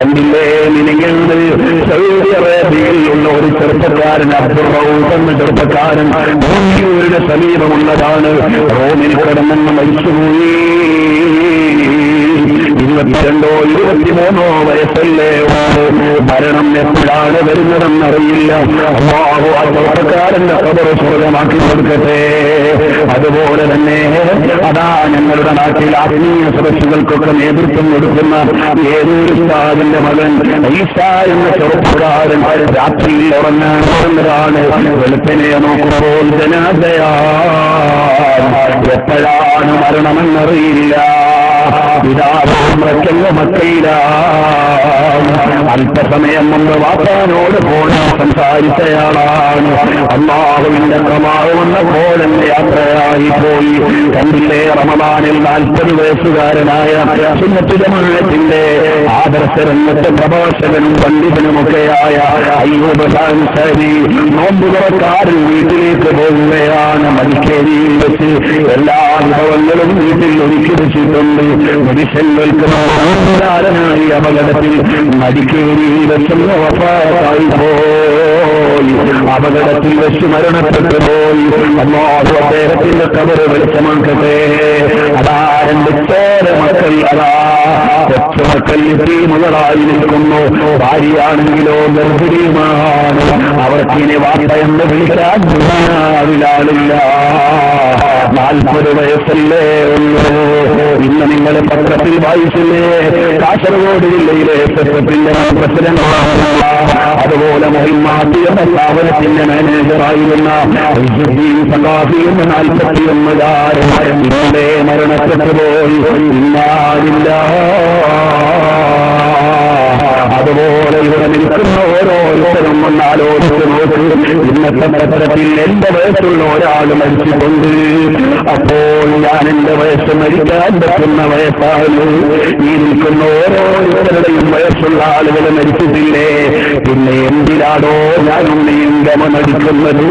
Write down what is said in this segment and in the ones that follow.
കണ്ടില്ലേ നിലയുണ്ട് സൗദി അറേബ്യയിലുള്ള ഒരു ചെറുപ്പക്കാരൻ അബ്ദുൾ റഊഫ് എന്ന ചെറുപ്പക്കാരൻ റോമിയുടെ സമീപമുള്ളതാണ്. റോമിൽ കിടന്നെന്ന് മരിച്ചുപോയി. 22 23 വയസ്സല്ലേ. മരണം എപ്പോഴാണ് വരുന്നതെന്നറിയില്ല. അല്ലാഹു ആ ചെറുപ്പക്കാരന്റെ ഖബർ സ്വർഗ്ഗമാക്കി കൊടുക്കട്ടെ. അതുപോലെ തന്നെ അതാ ഞങ്ങളുടെ നാട്ടിൽ ആത്മീയ സദസ്സുകൾക്കൊക്കെ നേതൃത്വം കൊടുക്കുന്ന ഏതൊരു ഉസ്താദിന്റെ മകൻ ഈസ എന്ന ചെറുപ്പക്കാരൻ രാത്രിയിൽ ഉറങ്ങാൻ വെളുപ്പിനെ നോക്കുമ്പോൾ ജനാസയാണ്. എപ്പോഴാണ് മരണമെന്നറിയില്ല. പിതാവ് മക്കയിലാണ്. അല്പസമയം മുമ്പ് വാപ്പാനോട് ഫോൺ സംസാരിച്ചയാളാണ്. അല്ലാഹുവിന്റെ പ്രമാവെന്ന ഫോണിന്റെ യാത്രയായി പോയി. കണ്ടില്ലേ റമദാനിൽ 40 വയസ്സുകാരനായ സുന്നത്ത് ജമാഅത്തിന്റെ ആദർശ രംഗത്തെ പ്രഭാഷകനും പണ്ഡിതനുമൊക്കെയായ അയ്യൂബ് അൻസാരി നോമ്പ് തുറക്കാരൻ വീട്ടിലേക്ക് പോവുകയാണ്. മടിക്കേരിയിൽ വെച്ച് എല്ലാ വിഭവങ്ങളും വീട്ടിൽ ഒരുക്കി വെച്ചിട്ടുണ്ട്. മെഡിസിനുകൾക്ക് ായി അപകടത്തിൽ മടിക്കേരിയിൽ വെച്ചെന്ന് വഫാത്തായി പോയി. അപകടത്തിൽ വെച്ച് മരണപ്പെട്ടു പോയി. അല്ലാഹു അദ്ദേഹത്തിന്റെ ഖബർ വെളിച്ചമാക്കട്ടെ. അതാ 2 ചോര മക്കൾ അതാ കൊച്ചുമക്കൾ യതീമുകളായി നിൽക്കുന്നു. ഭാര്യയാണെങ്കിലോ ഗർഭിണിയുമാണ്. അവർക്കിനി വാപ്പ എന്ന് വിളിക്കാൻ ആളില്ല. 40 വയസ്സല്ലേ ഉള്ളൂ. ഇന്ന് നിങ്ങൾ പത്രത്തിൽ വായിച്ചില്ലേ കാസർഗോഡ് ജില്ലയിലെ സെക്രട്ടറിന്റെ പ്രസിഡന്റാണ്. അതുപോലെ മുഹിമ്മാത്തി എന്ന സ്ഥാപനത്തിന്റെ മാനേജറായിരുന്ന സഖാഫി എന്ന 41 ഇവിടെ മരണപ്പെട്ടു പോയി. ഇന്നാലില്ല. അതുപോലെ ഇവിടെ നിൽക്കുന്ന ഓരോരുത്തരും ഒന്നാലോചിച്ച് നോക്കി. ഇന്നത്തെ പത്രത്തിൽ എന്റെ വയസ്സുള്ള ഒരാൾ മരിച്ചിട്ടുണ്ട്. അപ്പോൾ ഞാൻ എന്റെ വയസ്സ് മരിക്കാൻ പറ്റുന്ന വയസ്സാണ്. ഈ നിൽക്കുന്ന ഓരോരുത്തരുടെയും വയസ്സുള്ള ആളുകൾ മരിച്ചിട്ടില്ലേ? പിന്നെ എന്തിനാണോ ഞാനും നീയും ഗമനടിക്കുന്നത്?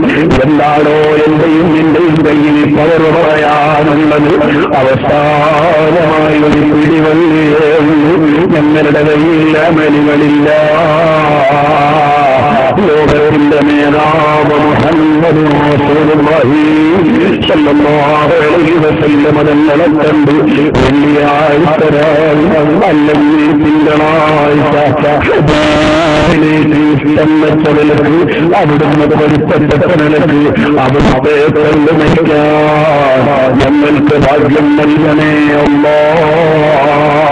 എന്താണോ എന്റെയും നിന്റെയും കയ്യിൽ പവർ പറയാനുള്ളത്? അവസാനമായി ഒരു പിടിവള്ളിയേ ഉള്ളൂ. ഞങ്ങളുടെ കയ്യിൽ അമലുകളില്ല. ലോകത്തിന്റെ മേധാവ് മുഹമ്മദ് റസൂലുള്ളാഹി സ്വല്ലല്ലാഹു അലൈഹി വസല്ലം തങ്ങളെ കണ്ട് വെള്ളിയാഴ്ച അല്ലെങ്കിൽ തിങ്കളാഴ്ച അവിടുന്ന് പൊരുത്തപ്പെട്ട നിലക്ക് അവിടുത്തെ കണ്ട് മരിക്കാൻ ഞങ്ങൾക്ക് ഭാഗ്യം നൽകണേ അല്ലാഹ്.